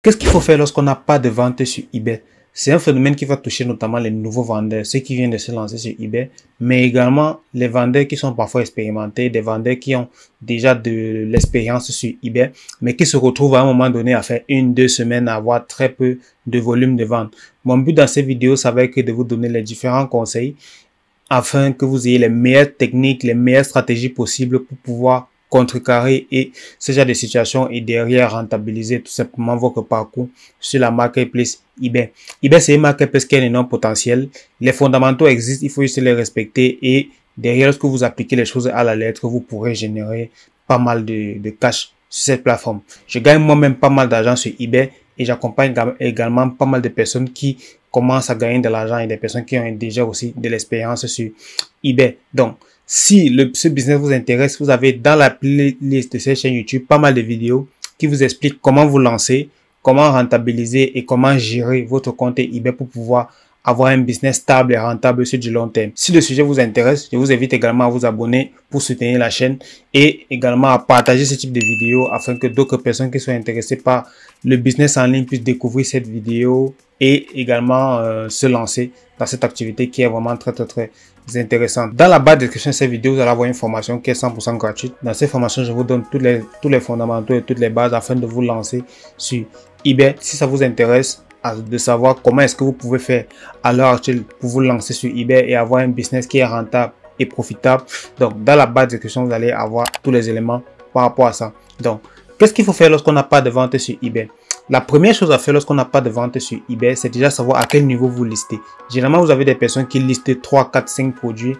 Qu'est-ce qu'il faut faire lorsqu'on n'a pas de vente sur eBay? C'est un phénomène qui va toucher notamment les nouveaux vendeurs, ceux qui viennent de se lancer sur eBay, mais également les vendeurs qui sont parfois expérimentés, des vendeurs qui ont déjà de l'expérience sur eBay, mais qui se retrouvent à un moment donné à faire 1-2 semaines à avoir très peu de volume de vente. Mon but dans cette vidéo, ça va être de vous donner les différents conseils afin que vous ayez les meilleures techniques, les meilleures stratégies possibles pour pouvoir contrecarrer et ce genre de situation et derrière rentabiliser tout simplement votre parcours sur la marketplace eBay. eBay, c'est une marketplace qui a un énorme potentiel. Les fondamentaux existent, il faut juste les respecter et derrière, lorsque vous appliquez les choses à la lettre, vous pourrez générer pas mal de cash sur cette plateforme. Je gagne moi-même pas mal d'argent sur eBay et j'accompagne également pas mal de personnes qui commencent à gagner de l'argent et des personnes qui ont déjà aussi de l'expérience sur eBay. Donc, si ce business vous intéresse, vous avez dans la playlist de cette chaîne YouTube pas mal de vidéos qui vous expliquent comment vous lancer, comment rentabiliser et comment gérer votre compte eBay pour pouvoir avoir un business stable et rentable sur du long terme. Si le sujet vous intéresse, je vous invite également à vous abonner pour soutenir la chaîne et également à partager ce type de vidéos afin que d'autres personnes qui sont intéressées par le business en ligne puissent découvrir cette vidéo et également se lancer dans cette activité qui est vraiment très intéressante. Dans la barre de description de cette vidéo, vous allez avoir une formation qui est 100% gratuite. Dans cette formation, je vous donne tous les fondamentaux et toutes les bases afin de vous lancer sur eBay. Si ça vous intéresse de savoir comment est-ce que vous pouvez faire à l'heure actuelle pour vous lancer sur eBay et avoir un business qui est rentable et profitable. Donc, dans la barre de description, vous allez avoir tous les éléments par rapport à ça. Donc, qu'est-ce qu'il faut faire lorsqu'on n'a pas de vente sur eBay? La première chose à faire lorsqu'on n'a pas de vente sur eBay, c'est déjà savoir à quel niveau vous listez. Généralement, vous avez des personnes qui listent 3, 4, 5 produits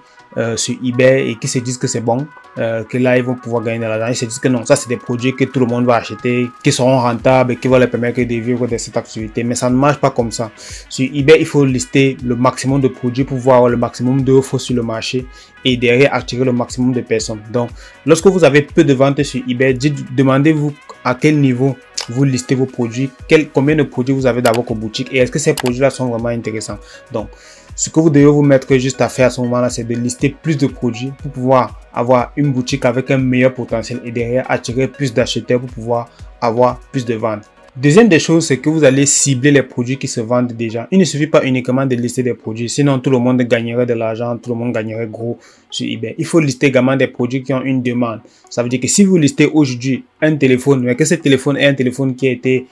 sur eBay et qui se disent que c'est bon, que là, ils vont pouvoir gagner de l'argent. Ils se disent que non, ça, c'est des produits que tout le monde va acheter, qui seront rentables et qui vont leur permettre de vivre de cette activité. Mais ça ne marche pas comme ça. Sur eBay, il faut lister le maximum de produits pour pouvoir avoir le maximum d'offres sur le marché et derrière attirer le maximum de personnes. Donc, lorsque vous avez peu de ventes sur eBay, demandez-vous à quel niveau vous listez vos produits, combien de produits vous avez dans votre boutique et est-ce que ces produits-là sont vraiment intéressants. Donc, ce que vous devez vous mettre juste à faire à ce moment-là, c'est de lister plus de produits pour pouvoir avoir une boutique avec un meilleur potentiel et derrière attirer plus d'acheteurs pour pouvoir avoir plus de ventes. Deuxième des choses, c'est que vous allez cibler les produits qui se vendent déjà. Il ne suffit pas uniquement de lister des produits, sinon tout le monde gagnerait de l'argent, tout le monde gagnerait gros sur eBay. Il faut lister également des produits qui ont une demande. Ça veut dire que si vous listez aujourd'hui un téléphone, mais que ce téléphone est un téléphone qui est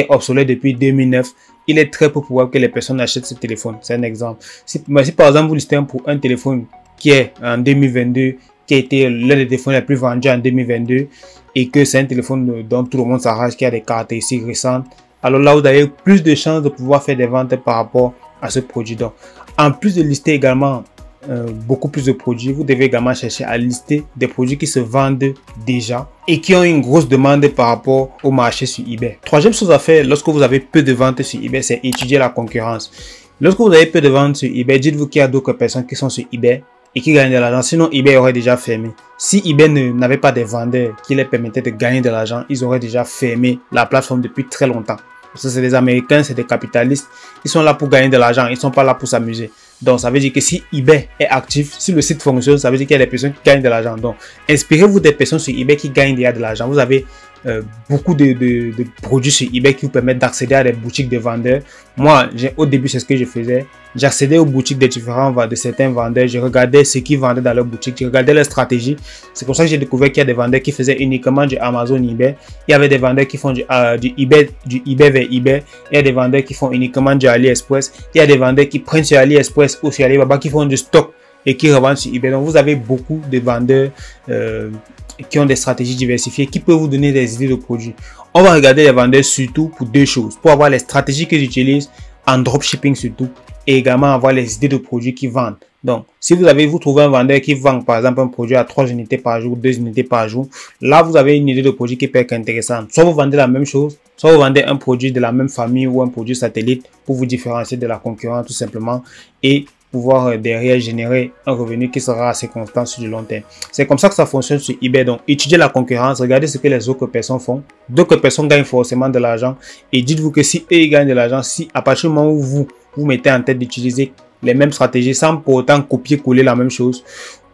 obsolète depuis 2009, il est très peu probable que les personnes achètent ce téléphone. C'est un exemple. Si par exemple vous listez un téléphone qui est en 2022, qui a été l'un des téléphones les plus vendus en 2022 et que c'est un téléphone dont tout le monde s'arrache, qui a des caractéristiques récentes, alors là vous avez plus de chances de pouvoir faire des ventes par rapport à ce produit. Donc, en plus de lister également beaucoup plus de produits, vous devez également chercher à lister des produits qui se vendent déjà et qui ont une grosse demande par rapport au marché sur eBay. Troisième chose à faire lorsque vous avez peu de ventes sur eBay, c'est étudier la concurrence. Lorsque vous avez peu de ventes sur eBay, dites-vous qu'il y a d'autres personnes qui sont sur eBay et qui gagnent de l'argent, sinon eBay aurait déjà fermé. Si eBay n'avait pas des vendeurs qui les permettaient de gagner de l'argent, ils auraient déjà fermé la plateforme depuis très longtemps. Parce que c'est des Américains, c'est des capitalistes, ils sont là pour gagner de l'argent, ils ne sont pas là pour s'amuser. Donc ça veut dire que si eBay est actif, si le site fonctionne, ça veut dire qu'il y a des personnes qui gagnent de l'argent. Donc inspirez-vous des personnes sur eBay qui gagnent déjà de l'argent. Vous avez beaucoup de produits sur eBay qui vous permettent d'accéder à des boutiques de vendeurs. Moi, au début, c'est ce que je faisais. J'accédais aux boutiques de certains vendeurs. Je regardais ce qu'ils vendaient dans leur boutique. Je regardais leur stratégie. C'est comme ça que j'ai découvert qu'il y a des vendeurs qui faisaient uniquement du Amazon eBay. Il y avait des vendeurs qui font du eBay vers eBay. Il y a des vendeurs qui font uniquement du AliExpress. Il y a des vendeurs qui prennent sur AliExpress ou sur Alibaba qui font du stock et qui revendent sur eBay. Donc, vous avez beaucoup de vendeurs qui ont des stratégies diversifiées, qui peuvent vous donner des idées de produits. On va regarder les vendeurs surtout pour deux choses. Pour avoir les stratégies qu'ils utilisent en dropshipping surtout et également avoir les idées de produits qu'ils vendent. Donc, si vous trouvez un vendeur qui vend par exemple un produit à 3 unités par jour, 2 unités par jour, là vous avez une idée de produit qui peut être intéressante. Soit vous vendez la même chose, soit vous vendez un produit de la même famille ou un produit satellite pour vous différencier de la concurrence tout simplement et pouvoir derrière générer un revenu qui sera assez constant sur du long terme. C'est comme ça que ça fonctionne sur eBay. Donc, étudiez la concurrence, regardez ce que les autres personnes font. D'autres personnes gagnent forcément de l'argent et dites-vous que si eux ils gagnent de l'argent, si à partir du moment où vous mettez en tête d'utiliser les mêmes stratégies sans pour autant copier-coller la même chose,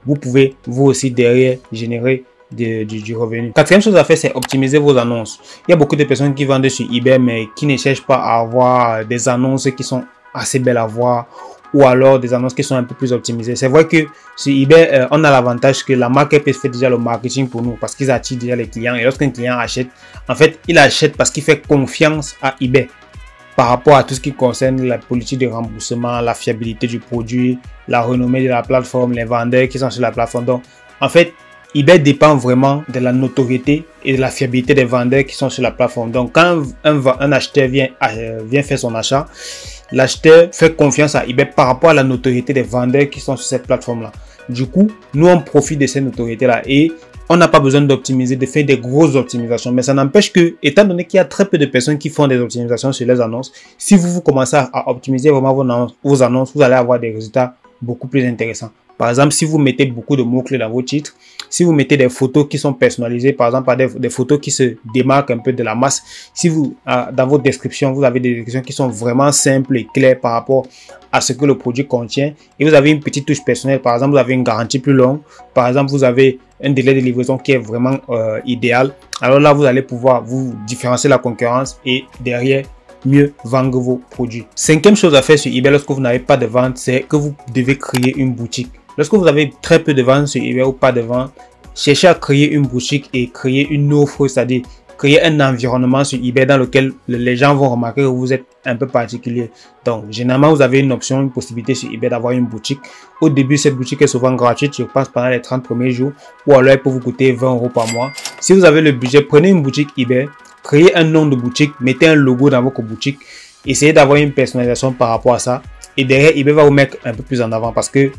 vous pouvez vous aussi derrière générer du revenu. Quatrième chose à faire, c'est optimiser vos annonces. Il y a beaucoup de personnes qui vendent sur eBay, mais qui ne cherchent pas à avoir des annonces qui sont assez belles à voir, ou alors des annonces qui sont un peu plus optimisées. C'est vrai que sur eBay, on a l'avantage que la marque peut faire déjà le marketing pour nous, parce qu'ils attirent déjà les clients. Et lorsqu'un client achète, en fait, il achète parce qu'il fait confiance à eBay par rapport à tout ce qui concerne la politique de remboursement, la fiabilité du produit, la renommée de la plateforme, les vendeurs qui sont sur la plateforme. Donc, en fait, eBay dépend vraiment de la notoriété et de la fiabilité des vendeurs qui sont sur la plateforme. Donc, quand un acheteur vient faire son achat, l'acheteur fait confiance à eBay par rapport à la notoriété des vendeurs qui sont sur cette plateforme-là. Du coup, nous, on profite de cette notoriété-là et on n'a pas besoin d'optimiser, de faire des grosses optimisations. Mais ça n'empêche que, étant donné qu'il y a très peu de personnes qui font des optimisations sur les annonces, si vous commencez à optimiser vraiment vos annonces, vous allez avoir des résultats beaucoup plus intéressants. Par exemple, si vous mettez beaucoup de mots-clés dans vos titres, si vous mettez des photos qui sont personnalisées, par exemple, des photos qui se démarquent un peu de la masse, si vous, dans vos descriptions, vous avez des descriptions qui sont vraiment simples et claires par rapport à ce que le produit contient, et vous avez une petite touche personnelle, par exemple, vous avez une garantie plus longue, par exemple, vous avez un délai de livraison qui est vraiment idéal, alors là, vous allez pouvoir vous différencier de la concurrence et derrière, mieux vendre vos produits. Cinquième chose à faire sur eBay lorsque vous n'avez pas de vente, c'est que vous devez créer une boutique. Lorsque vous avez très peu de ventes sur eBay ou pas de vente, cherchez à créer une boutique et créer une offre, c'est-à-dire créer un environnement sur eBay dans lequel les gens vont remarquer que vous êtes un peu particulier. Donc, généralement, vous avez une option, une possibilité sur eBay d'avoir une boutique. Au début, cette boutique est souvent gratuite, je pense pendant les 30 premiers jours, ou alors elle peut vous coûter 20 € par mois. Si vous avez le budget, prenez une boutique eBay, créez un nom de boutique, mettez un logo dans votre boutique, essayez d'avoir une personnalisation par rapport à ça. Et derrière, eBay va vous mettre un peu plus en avant parce que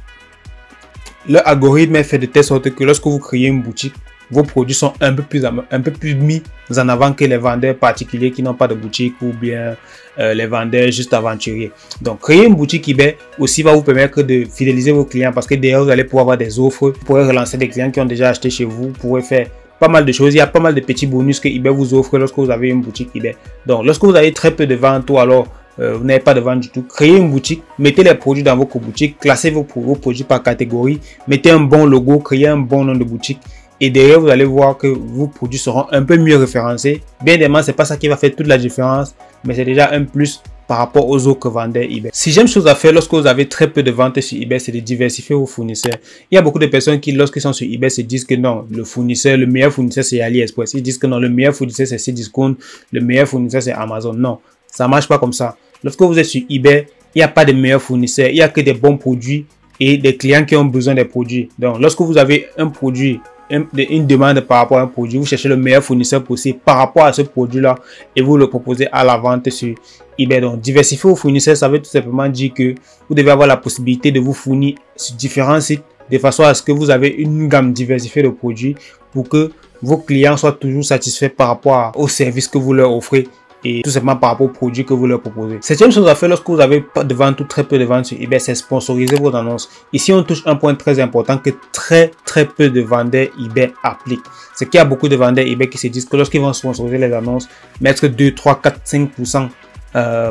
le algorithme est fait de telle sorte que lorsque vous créez une boutique, vos produits sont un peu plus mis en avant que les vendeurs particuliers qui n'ont pas de boutique ou bien les vendeurs juste aventuriers. Donc, créer une boutique eBay aussi va vous permettre de fidéliser vos clients parce que derrière, vous allez pouvoir avoir des offres, vous pourrez relancer des clients qui ont déjà acheté chez vous, vous pourrez faire pas mal de choses. Il y a pas mal de petits bonus que eBay vous offre lorsque vous avez une boutique eBay. Donc, lorsque vous avez très peu de ventes ou alors vous n'avez pas de vente du tout, créez une boutique, mettez les produits dans votre boutique, classez vos produits par catégorie, mettez un bon logo, créez un bon nom de boutique et derrière vous allez voir que vos produits seront un peu mieux référencés. Bien évidemment, c'est pas ça qui va faire toute la différence, mais c'est déjà un plus par rapport aux autres vendeurs eBay. Sixième chose à faire lorsque vous avez très peu de ventes sur eBay, c'est de diversifier vos fournisseurs. Il y a beaucoup de personnes qui, lorsqu'ils sont sur eBay, se disent que non, le meilleur fournisseur c'est AliExpress. Ils disent que non, le meilleur fournisseur c'est Cdiscount, le meilleur fournisseur c'est Amazon. Non, ça marche pas comme ça. Lorsque vous êtes sur eBay, il n'y a pas de meilleurs fournisseurs, il n'y a que des bons produits et des clients qui ont besoin des produits. Donc, lorsque vous avez un produit, une demande par rapport à un produit, vous cherchez le meilleur fournisseur possible par rapport à ce produit-là et vous le proposez à la vente sur eBay. Donc, diversifier vos fournisseurs, ça veut tout simplement dire que vous devez avoir la possibilité de vous fournir sur différents sites de façon à ce que vous avez une gamme diversifiée de produits pour que vos clients soient toujours satisfaits par rapport au service que vous leur offrez et tout simplement par rapport aux produits que vous leur proposez. Septième chose à faire lorsque vous avez pas de vente ou très peu de ventes sur eBay, c'est sponsoriser vos annonces. Ici, on touche un point très important que très peu de vendeurs eBay appliquent. C'est qu'il y a beaucoup de vendeurs eBay qui se disent que lorsqu'ils vont sponsoriser les annonces, mettre 2, 3, 4, 5%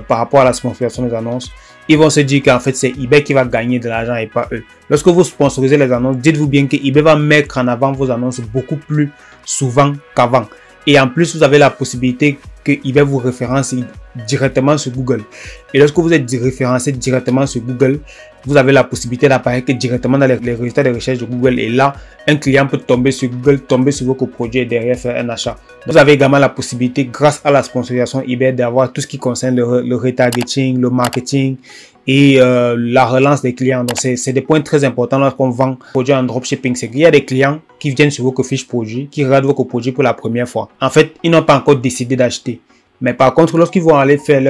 par rapport à la sponsorisation des annonces, ils vont se dire qu'en fait, c'est eBay qui va gagner de l'argent et pas eux. Lorsque vous sponsorisez les annonces, dites-vous bien que eBay va mettre en avant vos annonces beaucoup plus souvent qu'avant. Et en plus, vous avez la possibilité que eBay vous référence directement sur Google. Et lorsque vous êtes référencé directement sur Google, vous avez la possibilité d'apparaître directement dans les résultats de recherche de Google. Et là, un client peut tomber sur Google, tomber sur votre produit et derrière faire un achat. Vous avez également la possibilité, grâce à la sponsorisation eBay, d'avoir tout ce qui concerne le retargeting, le marketing et la relance des clients. Donc, c'est des points très importants lorsqu'on vend produits en dropshipping. C'est qu'il y a des clients qui viennent sur votre fiche produit, qui regardent votre produit pour la première fois. En fait, ils n'ont pas encore décidé d'acheter. Mais par contre, lorsqu'ils vont aller faire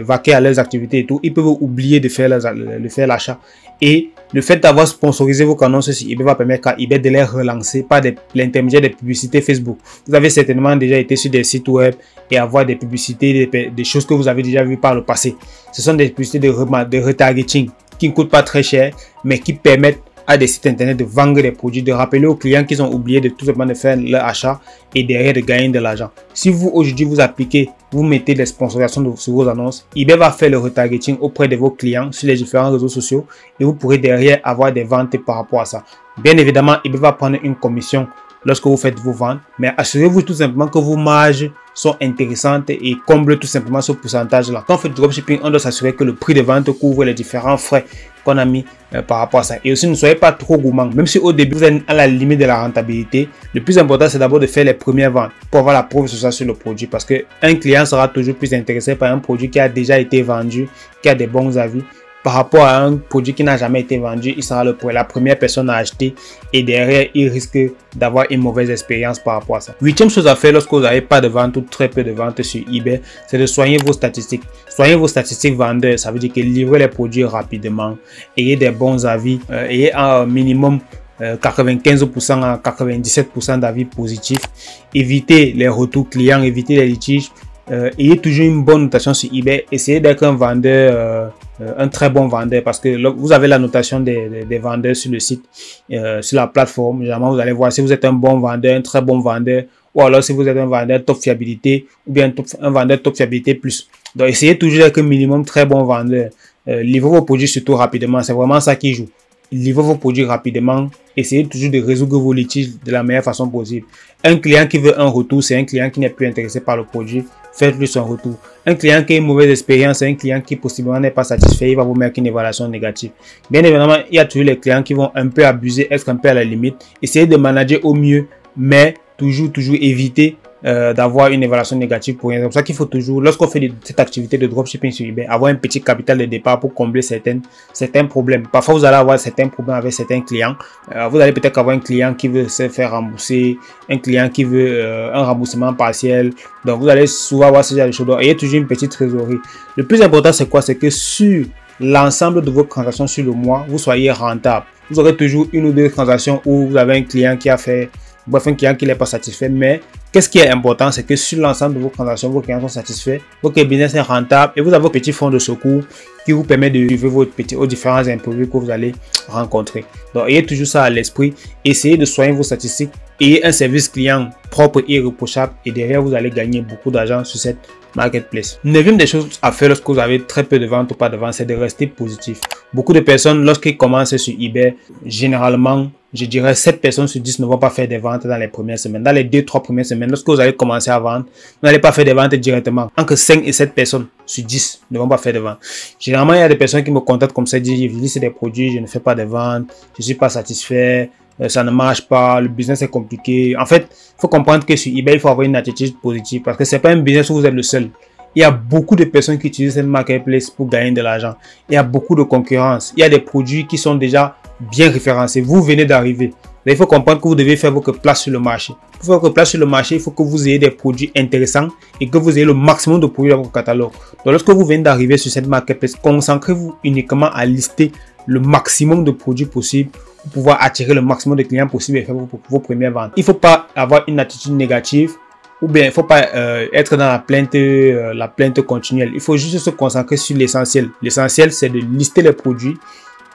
vaquer à leurs activités et tout, ils peuvent oublier de faire l'achat. Et le fait d'avoir sponsorisé vos annonces sur eBay va permettre à eBay de les relancer par l'intermédiaire des publicités Facebook. Vous avez certainement déjà été sur des sites web et avoir des publicités, des choses que vous avez déjà vues par le passé. Ce sont des publicités de retargeting qui ne coûtent pas très cher, mais qui permettent à des sites internet de vendre des produits, de rappeler aux clients qu'ils ont oublié de tout simplement de faire leur achat et derrière de gagner de l'argent. Si vous aujourd'hui vous appliquez, vous mettez des sponsorisations sur vos annonces, eBay va faire le retargeting auprès de vos clients sur les différents réseaux sociaux et vous pourrez derrière avoir des ventes par rapport à ça. Bien évidemment, eBay va prendre une commission lorsque vous faites vos ventes, mais assurez-vous tout simplement que vos marges sont intéressantes et comblent tout simplement ce pourcentage-là. Quand on fait du dropshipping, on doit s'assurer que le prix de vente couvre les différents frais qu'on a mis par rapport à ça. Et aussi, ne soyez pas trop gourmand. Même si au début, vous êtes à la limite de la rentabilité, le plus important, c'est d'abord de faire les premières ventes pour avoir la preuve sur le produit. Parce qu'un client sera toujours plus intéressé par un produit qui a déjà été vendu, qui a des bons avis, par rapport à un produit qui n'a jamais été vendu. Il sera la première personne à acheter et derrière, il risque d'avoir une mauvaise expérience par rapport à ça. Huitième chose à faire lorsque vous n'avez pas de vente ou très peu de vente sur eBay, c'est de soigner vos statistiques. Soignez vos statistiques vendeurs, ça veut dire que livrez les produits rapidement, ayez des bons avis, ayez un minimum 95% à 97% d'avis positifs, évitez les retours clients, évitez les litiges. Ayez toujours une bonne notation sur eBay. Essayez d'être un vendeur, un très bon vendeur, parce que vous avez la notation des vendeurs sur le site, sur la plateforme. Généralement, vous allez voir si vous êtes un bon vendeur, un très bon vendeur, ou alors si vous êtes un vendeur top fiabilité, ou bien un vendeur top fiabilité plus. Donc, essayez toujours d'être un minimum très bon vendeur. Livrez vos produits surtout rapidement. C'est vraiment ça qui joue. Livrez vos produits rapidement. Essayez toujours de résoudre vos litiges de la meilleure façon possible. Un client qui veut un retour, c'est un client qui n'est plus intéressé par le produit. Faites-lui son retour. Un client qui a une mauvaise expérience, c'est un client qui possiblement n'est pas satisfait. Il va vous mettre une évaluation négative. Bien évidemment, il y a toujours les clients qui vont un peu abuser, être un peu à la limite. Essayez de manager au mieux, mais toujours éviter d'avoir une évaluation négative pour rien. C'est pour ça qu'il faut toujours, lorsqu'on fait cette activité de dropshipping sur eBay, avoir un petit capital de départ pour combler certains problèmes. Parfois, vous allez avoir certains problèmes avec certains clients. Vous allez peut-être avoir un client qui veut se faire rembourser, un client qui veut un remboursement partiel. Donc, vous allez souvent avoir ce genre de choses. Donc, ayez toujours une petite trésorerie. Le plus important, c'est quoi? C'est que sur l'ensemble de vos transactions sur le mois, vous soyez rentable. Vous aurez toujours une ou deux transactions où vous avez un client qui a fait, bref, un client qui n'est pas satisfait, mais qu'est-ce qui est important, c'est que sur l'ensemble de vos transactions, vos clients sont satisfaits, votre business est rentable et vous avez vos petits fonds de secours qui vous permettent de vivre vos différents imprévus que vous allez rencontrer. Donc, ayez toujours ça à l'esprit. Essayez de soigner vos statistiques. Ayez un service client propre et irréprochable et derrière, vous allez gagner beaucoup d'argent sur cette marketplace. Neuvième des choses à faire lorsque vous avez très peu de ventes ou pas de ventes, c'est de rester positif. Beaucoup de personnes, lorsqu'ils commencent sur eBay, généralement, je dirais 7 personnes sur 10 ne vont pas faire des ventes dans les premières semaines. Dans les 2-3 premières semaines, lorsque vous allez commencer à vendre, vous n'allez pas faire des ventes directement. Entre 5 et 7 personnes sur 10 ne vont pas faire de ventes. Généralement, il y a des personnes qui me contactent comme ça, disent c'est des produits, je ne fais pas de ventes, je ne suis pas satisfait, ça ne marche pas, le business est compliqué. En fait, il faut comprendre que sur eBay, il faut avoir une attitude positive parce que ce n'est pas un business où vous êtes le seul. Il y a beaucoup de personnes qui utilisent cette marketplace pour gagner de l'argent. Il y a beaucoup de concurrence. Il y a des produits qui sont déjà bien référencés. Vous venez d'arriver. Il faut comprendre que vous devez faire votre place sur le marché. Pour faire votre place sur le marché, il faut que vous ayez des produits intéressants et que vous ayez le maximum de produits dans votre catalogue. Donc, lorsque vous venez d'arriver sur cette marketplace, concentrez-vous uniquement à lister le maximum de produits possibles pour pouvoir attirer le maximum de clients possible et faire vos premières ventes. Il ne faut pas avoir une attitude négative. Ou bien, il ne faut pas être dans la plainte continuelle. Il faut juste se concentrer sur l'essentiel. L'essentiel, c'est de lister les produits,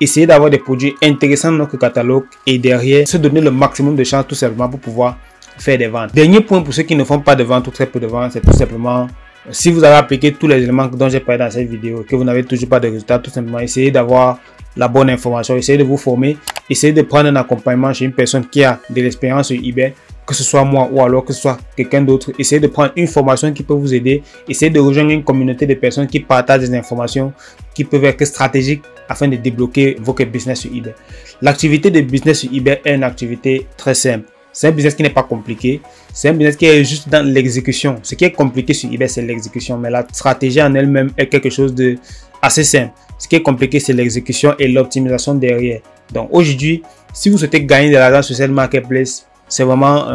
essayer d'avoir des produits intéressants dans notre catalogue et derrière, se donner le maximum de chances tout simplement pour pouvoir faire des ventes. Dernier point pour ceux qui ne font pas de ventes ou très peu de ventes, c'est tout simplement, si vous avez appliqué tous les éléments dont j'ai parlé dans cette vidéo, que vous n'avez toujours pas de résultats, tout simplement, essayez d'avoir la bonne information, essayez de vous former, essayez de prendre un accompagnement chez une personne qui a de l'expérience sur eBay, que ce soit moi ou alors que ce soit quelqu'un d'autre. Essayez de prendre une formation qui peut vous aider. Essayez de rejoindre une communauté de personnes qui partagent des informations qui peuvent être stratégiques afin de débloquer votre business sur eBay. L'activité de business sur eBay est une activité très simple. C'est un business qui n'est pas compliqué. C'est un business qui est juste dans l'exécution. Ce qui est compliqué sur eBay, c'est l'exécution. Mais la stratégie en elle-même est quelque chose de assez simple. Ce qui est compliqué, c'est l'exécution et l'optimisation derrière. Donc aujourd'hui, si vous souhaitez gagner de l'argent sur cette marketplace, c'est vraiment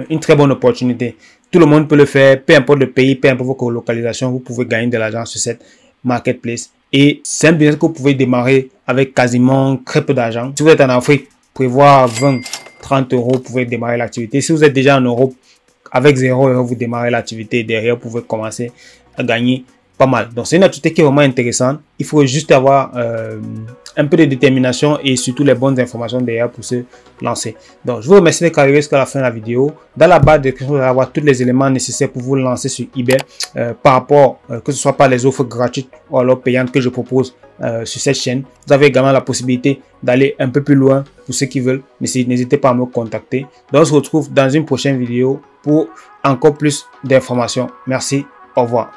une très bonne opportunité. Tout le monde peut le faire, peu importe le pays, peu importe votre localisation, vous pouvez gagner de l'argent sur cette marketplace. Et c'est un business que vous pouvez démarrer avec quasiment très peu d'argent. Si vous êtes en Afrique, prévoir 20, 30 euros, vous pouvez démarrer l'activité. Si vous êtes déjà en Europe, avec 0 euros, vous démarrez l'activité. Derrière, vous pouvez commencer à gagner pas mal. Donc, c'est une activité qui est vraiment intéressante. Il faut juste avoir un peu de détermination et surtout les bonnes informations derrière pour se lancer. Donc, je vous remercie d'être arrivé jusqu'à la fin de la vidéo. Dans la barre de description, vous allez avoir tous les éléments nécessaires pour vous lancer sur eBay par rapport, que ce soit par les offres gratuites ou alors payantes que je propose sur cette chaîne. Vous avez également la possibilité d'aller un peu plus loin pour ceux qui veulent. N'hésitez pas à me contacter. Donc, on se retrouve dans une prochaine vidéo pour encore plus d'informations. Merci. Au revoir.